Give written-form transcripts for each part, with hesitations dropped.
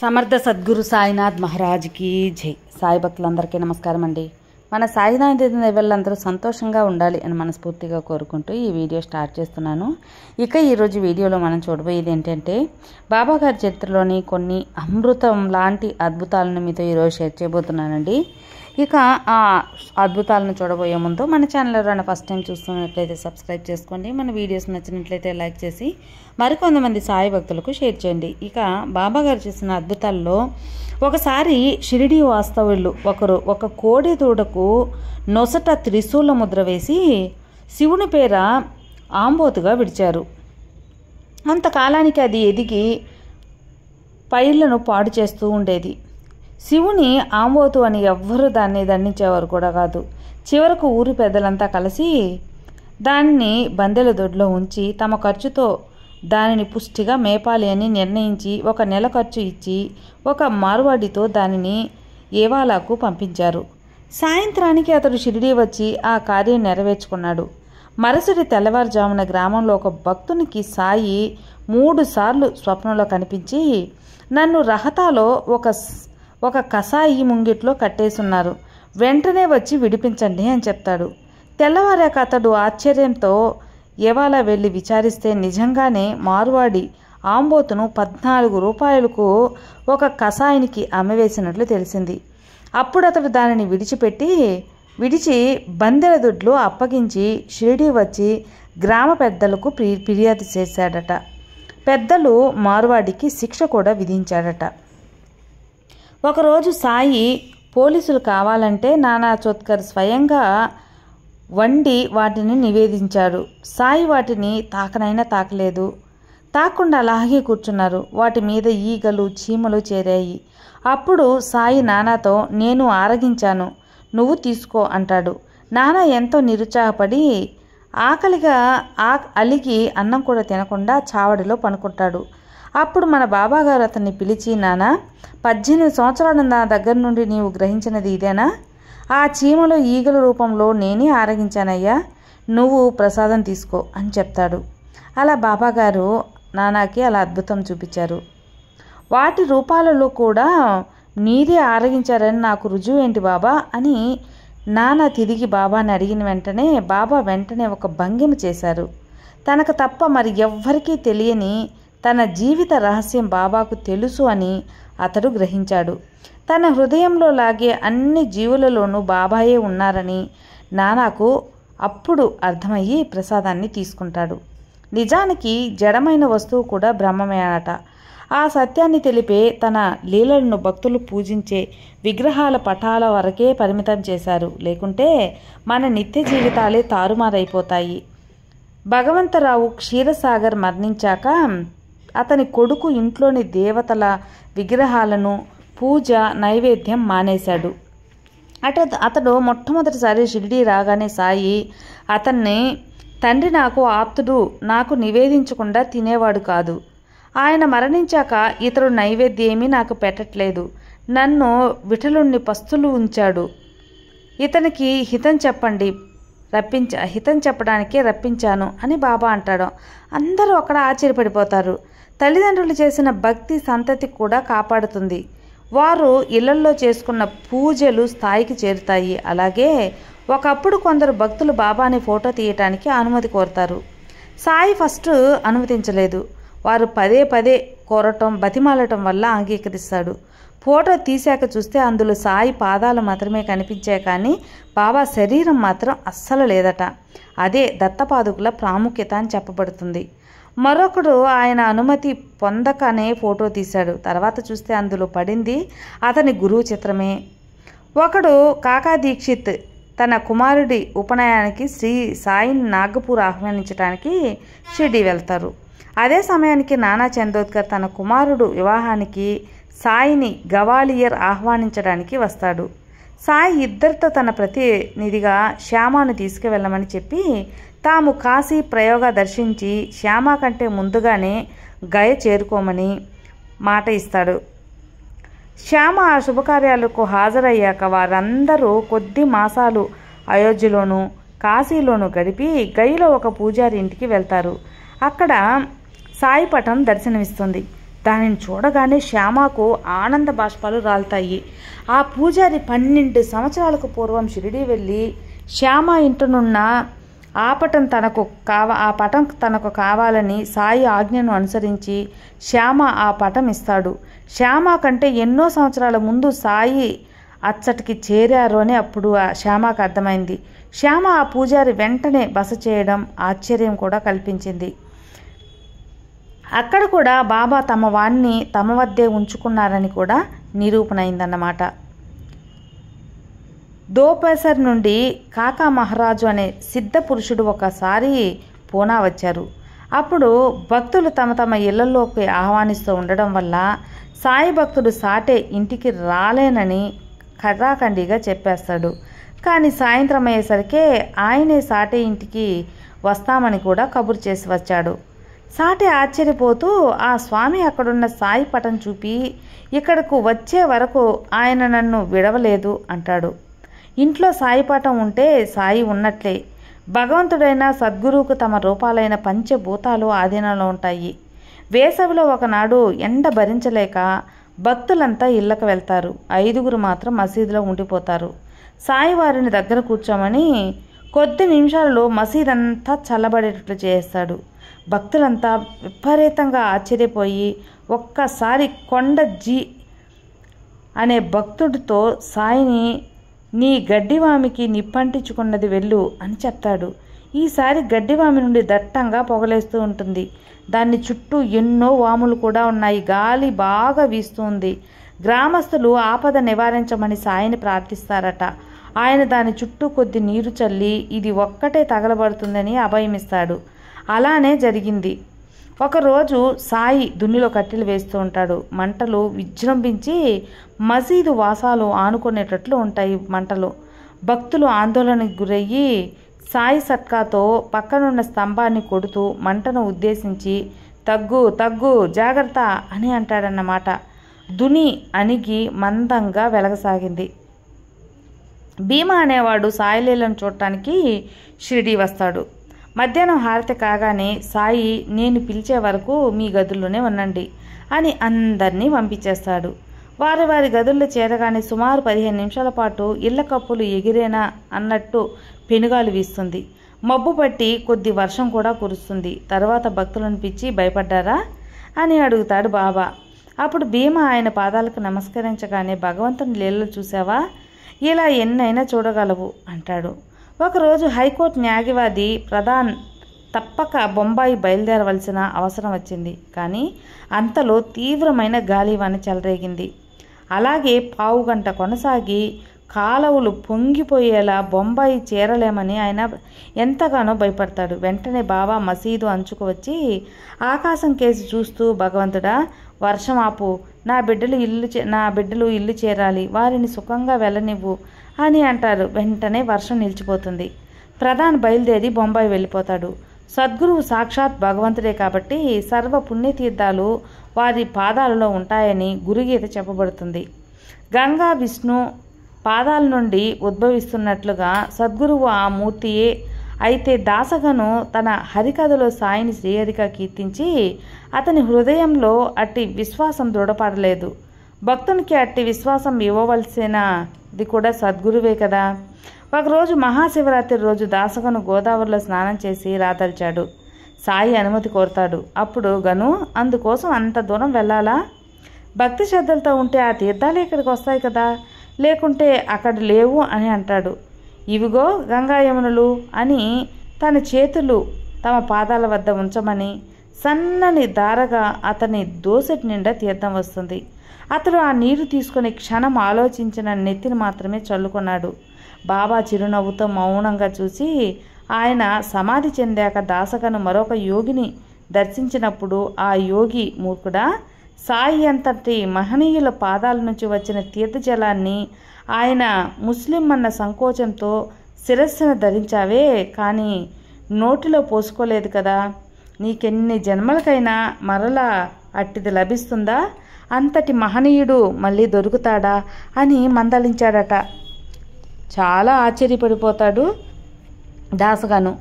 సమర్థ సద్గురు సాయినాథ్ మహారాజ్కి జై. సాయి భక్తులందరికీ నమస్కారం అండి. మన సాయినాథ్ వాళ్ళందరూ సంతోషంగా ఉండాలి అని మనస్ఫూర్తిగా కోరుకుంటూ ఈ వీడియో స్టార్ట్ చేస్తున్నాను. ఇక ఈరోజు వీడియోలో మనం చూడబోయేది ఏంటంటే బాబాగారి చరిత్రలోని కొన్ని అమృతం లాంటి అద్భుతాలను మీతో ఈరోజు షేర్ చేయబోతున్నానండి. ఇక ఆ అద్భుతాలను చూడబోయే ముందు మన ఛానల్ ఎవరైనా ఫస్ట్ టైం చూస్తున్నట్లయితే సబ్స్క్రైబ్ చేసుకోండి. మన వీడియోస్ నచ్చినట్లయితే లైక్ చేసి మరికొంతమంది సాయి భక్తులకు షేర్ చేయండి. ఇక బాబాగారు చేసిన అద్భుతాల్లో ఒకసారి షిరిడి వాస్తవులు ఒక కోడి దూడకు నొసట త్రిశూల ముద్ర వేసి శివుని పేర ఆంబోతుగా విడిచారు. అంతకాలానికి అది ఎదిగి పైర్లను పాడు చేస్తూ ఉండేది. శివుని ఆంబోతు అని ఎవ్వరూ దాన్ని దండించేవారు కూడా కాదు. చివరకు ఊరి పెద్దలంతా కలిసి దానిని బందెల దొడ్లో ఉంచి తమ ఖర్చుతో దానిని పుష్టిగా మేపాలి అని నిర్ణయించి 1 నెల ఖర్చు ఇచ్చి ఒక మార్వాడితో దానిని ఏవాలాకు పంపించారు. సాయంత్రానికి అతడు షిరిడీ వచ్చి ఆ కార్యం నెరవేర్చుకున్నాడు. మరుసటి తెల్లవారుజామున గ్రామంలో ఒక భక్తునికి సాయి 3 సార్లు స్వప్నంలో కనిపించి, నన్ను రహతాలో ఒక కసాయి ముంగిట్లో కట్టేస్తున్నారు, వెంటనే వచ్చి విడిపించండి అని చెప్తాడు. తెల్లవారాక అతడు ఆశ్చర్యంతో ఏవాలా వెళ్ళి విచారిస్తే నిజంగానే మార్వాడి ఆంబోతును 14 రూపాయలకు ఒక కసాయినికి అమ్మవేసినట్లు తెలిసింది. అప్పుడు అతడు దానిని విడిచి బందెల దొడ్లు అప్పగించి షిరిడీ వచ్చి గ్రామ పెద్దలకు ఫిర్యాదు చేశాడట. పెద్దలు మార్వాడికి శిక్ష కూడా విధించాడట. ఒకరోజు సాయి పోలీసులు కావాలంటే నానా చోత్కర్ స్వయంగా వండి వాటిని నివేదించాడు. సాయి వాటిని తాకనైనా తాకలేదు. తాకుండా అలాగే కూర్చున్నారు. వాటి మీద ఈగలు చీమలు చేరాయి. అప్పుడు సాయి నానాతో, నేను ఆరగించాను, నువ్వు తీసుకో అంటాడు. నానా ఎంతో నిరుత్సాహపడి ఆకలిగా అలిగి అన్నం కూడా తినకుండా చావడిలో పనుకుంటాడు. అప్పుడు మన బాబాగారు అతన్ని పిలిచి, నానా, 18 సంవత్సరాల నా దగ్గర నుండి నీవు గ్రహించినది ఇదేనా? ఆ చీమలు ఈగల రూపంలో నేనే ఆరగించానయ్యా, నువ్వు ప్రసాదం తీసుకో అని చెప్తాడు. అలా బాబాగారు నానాకి అలా అద్భుతం చూపించారు. వాటి రూపాలలో కూడా మీరే ఆరగించారని నాకు రుజువు ఏంటి బాబా అని నానా తిరిగి బాబాని అడిగిన వెంటనే బాబా వెంటనే ఒక భంగిమ చేశారు. తనకు తప్ప మరి ఎవ్వరికీ తెలియని తన జీవిత రహస్యం బాబాకు తెలుసు అని అతడు గ్రహించాడు. తన హృదయంలో లాగే అన్ని జీవులలోనూ బాబాయే ఉన్నారని నానాకు అప్పుడు అర్థమయ్యి ప్రసాదాన్ని తీసుకుంటాడు. నిజానికి జడమైన వస్తువు కూడా బ్రహ్మమేనట. ఆ సత్యాన్ని తెలిపే తన లీలలను భక్తులు పూజించే విగ్రహాల పటాల వరకే పరిమితం చేశారు. లేకుంటే మన నిత్య జీవితాలే తారుమారైపోతాయి. భగవంతరావు క్షీరసాగర్ మరణించాక అతని కొడుకు ఇంట్లోని దేవతల విగ్రహాలను పూజ నైవేద్యం మానేశాడు. అతడు మొట్టమొదటిసారి షిరిడీ రాగానే సాయి అతన్ని, తండ్రి నాకు ఆప్తుడు, నాకు నివేదించకుండా తినేవాడు కాదు. ఆయన మరణించాక ఇతడు నైవేద్యమీ నాకు పెట్టట్లేదు. నన్ను విఠలుణ్ణి పస్తులు ఉంచాడు. ఇతనికి హితం చెప్పడానికే రప్పించాను అని బాబా అంటాడు. అందరూ అక్కడ ఆశ్చర్యపడిపోతారు. తల్లిదండ్రులు చేసిన భక్తి సంతతి కూడా కాపాడుతుంది. వారు ఇళ్లల్లో చేసుకున్న పూజలు స్థాయికి చేరుతాయి. అలాగే ఒకప్పుడు కొందరు భక్తులు బాబాని ఫోటో తీయటానికి అనుమతి కోరతారు. సాయి ఫస్ట్ అనుమతించలేదు. వారు పదే కోరటం బతిమాలటం వల్ల అంగీకరిస్తాడు. ఫోటో తీశాక చూస్తే అందులో సాయి పాదాలు మాత్రమే కనిపించాయి, కానీ బాబా శరీరం మాత్రం అస్సలు లేదట. అదే దత్తపాదుకుల ప్రాముఖ్యత అని చెప్పబడుతుంది. మరొకడు ఆయన అనుమతి పొందకనే ఫోటో తీశాడు. తర్వాత చూస్తే అందులో పడింది అతని గురువు చిత్రమే. ఒకడు కాకా దీక్షిత్ తన కుమారుడి ఉపనయనానికి శ్రీ సాయిని నాగపూర్ ఆహ్వానించడానికి షిరిడీ వెళ్తారు. అదే సమయానికి నానా చందోద్కర్ తన కుమారుడు వివాహానికి సాయిని గవాలియర్ ఆహ్వానించడానికి వస్తాడు. సాయి ఇద్దరితో తన ప్రతినిధిగా శ్యామను తీసుకువెళ్ళమని చెప్పి తాము కాశీ ప్రయోగ దర్శించి శ్యామ కంటే ముందుగానే గయ చేరుకోమని మాట ఇస్తాడు. శ్యామ ఆ శుభకార్యాలకు హాజరయ్యాక వారందరూ కొద్ది మాసాలు అయోధ్యలోనూ కాశీలోనూ గడిపి గయలో ఒక పూజారి ఇంటికి వెళ్తారు. అక్కడ సాయి పటం దర్శనమిస్తుంది. దానిని చూడగానే శ్యామకు ఆనంద బాష్పాలు రాలుతాయి. ఆ పూజారి 12 సంవత్సరాలకు పూర్వం షిరిడీ వెళ్ళి శ్యామ ఇంటనున్న ఆ పటం తనకు కావాలని సాయి ఆజ్ఞను అనుసరించి శ్యామ ఆ పటం ఇస్తాడు. శ్యామ కంటే ఎన్నో సంవత్సరాల ముందు సాయి అచ్చటికి చేరారు అని అప్పుడు శ్యామకు అర్థమైంది. శ్యామ ఆ పూజారి వెంటనే బస చేయడం ఆశ్చర్యం కూడా కల్పించింది. అక్కడ కూడా బాబా తమ వాణ్ణి తమ వద్దే ఉంచుకున్నారని కూడా నిరూపణ అయిందన్నమాట. దోపేసర్ నుండి కాకా మహారాజు అనే సిద్ధ పురుషుడు ఒకసారి పూనా వచ్చారు. అప్పుడు భక్తులు తమ తమ ఇళ్లలోకి ఆహ్వానిస్తూ ఉండడం వల్ల సాయి భక్తుడు సాటే ఇంటికి రాలేనని ఖరాఖండిగా చెప్పేస్తాడు. కానీ సాయంత్రం అయ్యేసరికే ఆయనే సాటే ఇంటికి వస్తామని కూడా కబురు చేసి వచ్చాడు. సాటే ఆశ్చర్యపోతూ ఆ స్వామి అక్కడున్న సాయి పటం చూపి ఇక్కడకు వచ్చే వరకు ఆయన నన్ను విడవలేదు అంటాడు. ఇంట్లో సాయి పటం ఉంటే సాయి ఉన్నట్లే. భగవంతుడైన సద్గురువుకు తమ రూపాలైన పంచభూతాలు ఆధీనంలో ఉంటాయి. వేసవిలో ఒకనాడు ఎండ భరించలేక భక్తులంతా ఇళ్లకు వెళ్తారు. 5 మాత్రం మసీదులో ఉండిపోతారు. సాయి వారిని దగ్గర కూర్చోమని కొద్ది నిమిషాలలో మసీదంతా చల్లబడేటట్లు చేస్తాడు. భక్తులంతా విపరీతంగా ఆశ్చర్యపోయి ఒక్కసారి కొండ జీ అనే భక్తుడితో సాయిని నీ గడ్డివామికి నిప్పంటించుకున్నది వెళ్ళు అని చెప్తాడు. ఈసారి గడ్డివామి నుండి దట్టంగా పొగలేస్తూ ఉంటుంది. దాని చుట్టూ ఎన్నో వాములు కూడా ఉన్నాయి. గాలి బాగా వీస్తుంది. గ్రామస్తులు ఆపద నివారించమని సాయిని ప్రార్థిస్తారట. ఆయన దాని చుట్టూ కొద్ది నీరు చల్లి ఇది ఒక్కటే తగలబడుతుందని అభయమిస్తాడు. అలానే జరిగింది. ఒకరోజు సాయి దున్నిలో కట్టెలు వేస్తూ ఉంటాడు. మంటలు విజృంభించి మసీదు వాసాలు ఆనుకునేటట్లు ఉంటాయి మంటలు. భక్తులు ఆందోళనకు గురయ్యి సాయి సట్కాతో పక్కనున్న స్తంభాన్ని కొడుతూ మంటను ఉద్దేశించి తగ్గు తగ్గు జాగ్రత్త అని అంటాడన్నమాట. దుని అణిగి మందంగా వెలగసాగింది. భీమా అనేవాడు సాయిలీలను చూడటానికి షిరిడీ వస్తాడు. మధ్యాహ్నం హారతి కాగానే సాయి నేను పిలిచే వరకు మీ గదుల్లోనే ఉండండి అని అందరినీ పంపించేస్తాడు. వారి వారి గదుల్లో చేరగానే సుమారు 15 నిమిషాల పాటు ఇళ్ల కప్పులు ఎగిరేనా అన్నట్టు పెనుగాలు వీస్తుంది. మబ్బు పట్టి కొద్ది వర్షం కూడా కురుస్తుంది. తర్వాత భక్తులను పిచ్చి భయపడ్డారా అని అడుగుతాడు బాబా. అప్పుడు భీమా ఆయన పాదాలకు నమస్కరించగానే భగవంతుని లీలలు చూసావా, ఇలా ఎన్నైనా చూడగలవు అంటాడు. ఒకరోజు హైకోర్టు న్యాయవాది ప్రధాన్ తప్పక బొంబాయి బయలుదేరవలసిన అవసరం వచ్చింది. కానీ అంతలో తీవ్రమైన గాలివాన చెలరేగింది. అలాగే పావుగంట కొనసాగి కాలువలు పొంగిపోయేలా బొంబాయి చేరలేమని ఆయన ఎంతగానో భయపడతాడు. వెంటనే బాబా మసీదు అంచుకు వచ్చి ఆకాశం కేసి చూస్తూ, భగవంతుడా వర్షం ఆపు, నా బిడ్డలు ఇల్లు చేరాలి, వారిని సుఖంగా వెళ్ళనివ్వు అని అంటారు. వెంటనే వర్షం నిలిచిపోతుంది. ప్రధాన్ బయలుదేరి బొంబాయి వెళ్ళిపోతాడు. సద్గురువు సాక్షాత్ భగవంతుడే కాబట్టి సర్వ పుణ్యతీర్థాలు వారి పాదాలలో ఉంటాయని గురుగీత చెప్పబడుతుంది. గంగా విష్ణు పాదాల నుండి ఉద్భవిస్తున్నట్లుగా సద్గురువు ఆ మూర్తియే. అయితే దాసగను తన హరికథలో సాయిని శ్రీహరిగా కీర్తించి అతని హృదయంలో అట్టి విశ్వాసం దృఢపడలేదు. భక్తునికి అట్టి విశ్వాసం ఇవ్వవలసినది కూడా సద్గురువే కదా. ఒకరోజు మహాశివరాత్రి రోజు దాసగను గోదావరిలో స్నానం చేసి రాదల్చాడు. సాయి అనుమతి కోరుతాడు. అప్పుడు గను అందుకోసం అంత దూరం వెళ్ళాలా? భక్తి శ్రద్ధలతో ఉంటే ఆ తీర్థాలు ఇక్కడికి వస్తాయి కదా, లేకుంటే అక్కడ లేవు అని అంటాడు. ఇవిగో గంగా యమునులు అని తన చేతులు తమ పాదాల వద్ద ఉంచమని సన్నని దారగా అతని దోసెటి నిండా తీర్థం వస్తుంది. అతడు ఆ నీరు తీసుకుని క్షణం ఆలోచించిన నెత్తిని మాత్రమే చల్లుకున్నాడు. బాబా చిరునవ్వుతో మౌనంగా చూసి ఆయన సమాధి చెందాక దాసగను మరొక యోగిని దర్శించినప్పుడు ఆ యోగి మూర్ఖుడా, సాయి అంతటి మహనీయుల పాదాల నుంచి వచ్చిన తీర్థజలాన్ని ఆయన ముస్లిం అన్న సంకోచంతో శిరస్సున ధరించావే, కానీ నోటిలో పోసుకోలేదు కదా. నీకెన్ని జన్మలకైనా మరలా అట్టిది లభిస్తుందా? అంతటి మహనీయుడు మళ్ళీ దొరుకుతాడా అని మందలించాడట. చాలా ఆశ్చర్యపడిపోతాడు దాసగను.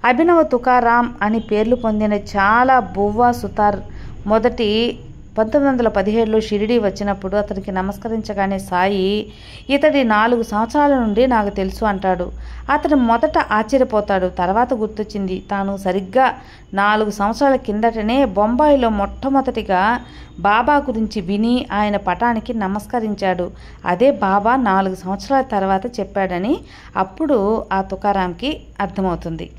అభినవ తుకారాం అని పేర్లు పొందిన చాలా బువ్వా సుతార్ మొదటి 1917లో షిరిడీ వచ్చినప్పుడు అతనికి నమస్కరించగానే సాయి, ఇతడి 4 సంవత్సరాల నుండి నాకు తెలుసు అంటాడు. అతను మొదట ఆశ్చర్యపోతాడు. తర్వాత గుర్తొచ్చింది, తాను సరిగ్గా 4 సంవత్సరాల కిందటనే బొంబాయిలో మొట్టమొదటిగా బాబా గురించి విని ఆయన పటానికి నమస్కరించాడు. అదే బాబా 4 సంవత్సరాల తర్వాత చెప్పాడని అప్పుడు ఆ తుకారాంకి అర్థమవుతుంది.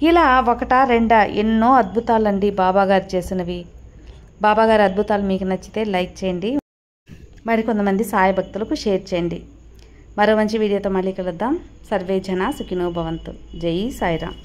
ఇలా ఒకటా రెండా ఎన్నో అద్భుతాలండి బాబాగారు చేసినవి. బాబాగారి అద్భుతాలు మీకు నచ్చితే లైక్ చేయండి, మరికొంతమంది సాయి భక్తులకు షేర్ చేయండి. మరో మంచి వీడియోతో మళ్ళీ కలుద్దాం. సర్వే జన సుఖినో భవంతు. జై సాయిరామ్.